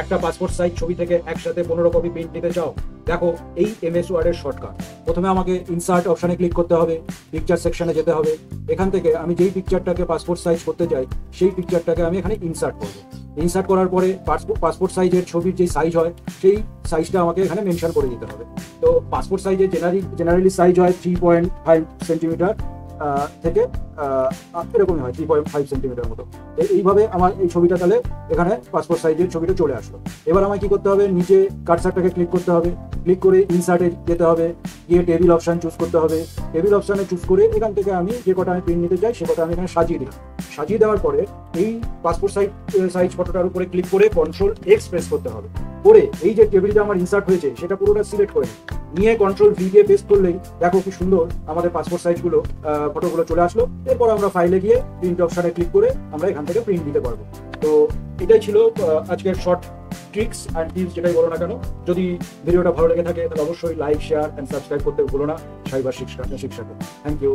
একটা passport size ছবি থেকে একসাথে 15 কপি প্রিন্ট নিতে চাও, দেখো এই এমএস ওয়ার্ডের শর্টকাট। প্রথমে আমাকে ইনসার্ট অপশানে ক্লিক করতে হবে, পিকচার সেকশনে যেতে হবে। এখান থেকে আমি যেই পিকচারটাকে পাসপোর্ট সাইজ করতে চাই সেই পিকচারটাকে আমি এখানে ইনসার্ট করব। ইনসার্ট করার পরে পাসপোর্ট সাইজের ছবির যে সাইজ হয় সেই সাইজটা আমাকে এখানে মেনশন করে দিতে হবে। তো পাসপোর্ট সাইজের জেনারেলি সাইজ হয় 3.5 সেন্টিমিটার থেকে এরকমই হয় 3.5 সেন্টিমিটার মতো। এইভাবে আমার এই ছবিটা তাহলে এখানে পাসপোর্ট সাইজের ছবিটা চলে আসলো। এবার আমায় কি করতে হবে, নিচে কার্সারটাকে ক্লিক করতে হবে, ক্লিক করে ইনসার্টে যেতে হবে, গিয়ে টেবিল অপশান চুজ করতে হবে। টেবিল অপশানে চুজ করে এখান থেকে আমি যে কটা আমি প্রিন্ট নিতে চাই সে কটা আমি এখানে সাজিয়ে দিলাম। সাজিয়ে দেওয়ার পরে এই পাসপোর্ট সাইজ ফটোটার উপরে ক্লিক করে কন্ট্রোল এক্স প্রেস করতে হবে। করে এই যে টেবিলটা আমার ইনসার্ট হয়েছে সেটা পুরোটা সিলেক্ট করে নিয়ে কন্ট্রোল ভি দিয়ে পেস্ট করলেই দেখো কি সুন্দর আমাদের পাসপোর্ট সাইজগুলো ফটোগুলো চলে আসলো। এরপর আমরা ফাইলে গিয়ে প্রিন্ট অপশানে ক্লিক করে আমরা এখান থেকে প্রিন্ট দিতে পারবো। তো এটাই ছিল আজকের শর্ট ট্রিক্স অ্যান্ড টিপস, যেটাই বলো না কেন। যদি ভিডিওটা ভালো লেগে থাকে তাহলে অবশ্যই লাইক, শেয়ার অ্যান্ড সাবস্ক্রাইব করতে ভুলো না সাইবার শিক্ষাকে। Thank you.